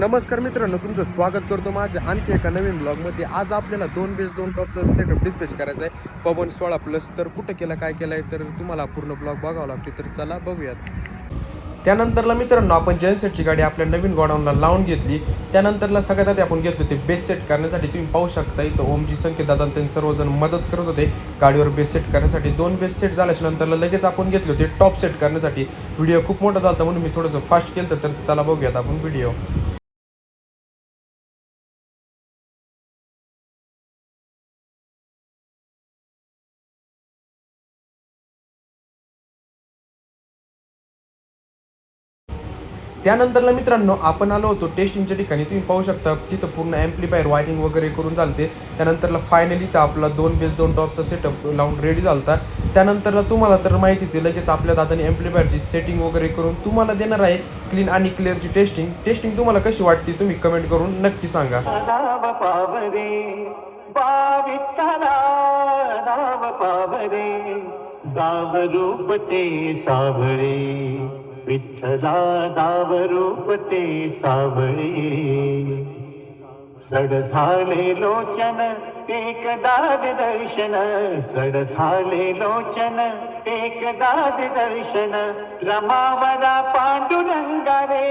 नमस्कार मित्रांनो, तुमचं स्वागत करतो माझ्या आणखी एका नवीन ब्लॉगमध्ये. आज आपल्याला 2 बेस 2 टॉपचा सेटअप डिस्पॅच करायचा आहे पवन 16 प्लस. तर कुठं केला, काय केलं आहे, तर तुम्हाला पूर्ण ब्लॉग बघावं लागते. तर चला बघूयात. त्यानंतरला मित्रांनो, आपण जनसेटची गाडी आपल्या नवीन गोडाऊनला लावून घेतली. त्यानंतरला सगळ्यात आधी आपण घेतले होते बेस सेट करण्यासाठी. तुम्ही पाहू शकता इथं ओमजी संकेत दादा त्यांनी सर्वजण मदत करत होते गाडीवर बेस सेट करण्यासाठी. 2 बेस सेट झाल्याच्या नंतरला लगेच आपण घेतले होते टॉप सेट करण्यासाठी. व्हिडिओ खूप मोठा झाला म्हणून मी थोडंसं फास्ट केलं. तर चला बघूयात आपण व्हिडिओ. त्यानंतरला मित्रांनो, आपण आलो होतो टेस्टिंगच्या ठिकाणी. तुम्ही पाहू शकता तिथं पूर्ण ॲम्प्लिफायर वायरिंग वगैरे करून चालते. त्यानंतरला फायनली तर आपला 2 बेस 2 टॉपचा सेटअप लावून रेडी झाला होता. त्यानंतरला तुम्हाला तर माहितीच आहे, लगेच आपल्या दादाने ॲम्प्लिफायरची सेटिंग वगैरे करून तुम्हाला देणार आहे क्लीन आणि क्लिअरची टेस्टिंग तुम्हाला कशी वाटते तुम्ही कमेंट करून नक्की सांगा. गाव रूप ते सावळे विठ्ठला, गाव रूप ते सावळे. सड झाले लोचन एकदा दर्शन, सड झाले लोचन एकदा दर्शन. रमावरा पांडुरंगा रे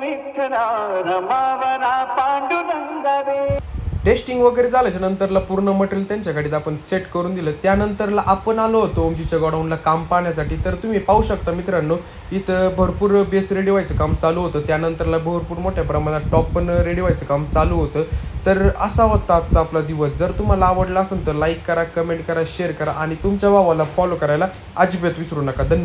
विठ्ठला, रमावरा पांडुरंगा रे. टेस्टिंग वगैरे झाल्याच्या नंतरला पूर्ण मटेरियल त्यांच्या गाडीत आपण सेट करून दिलं. त्यानंतरला आपण आलो होतो ओमजीच्या गोडाऊनला काम पाहण्यासाठी. तर तुम्ही पाहू शकता मित्रांनो, इथं भरपूर बेस रेडी व्हायचं काम चालू होतं. त्यानंतरला भरपूर मोठ्या प्रमाणात टॉप पण रेडी व्हायचं काम चालू होतं. तर असा होता आजचा आपला दिवस. जर तुम्हाला आवडला असेल तर लाईक करा, कमेंट करा, शेअर करा आणि तुमच्या भावाला फॉलो करायला अजिबात विसरू नका. धन्यवाद.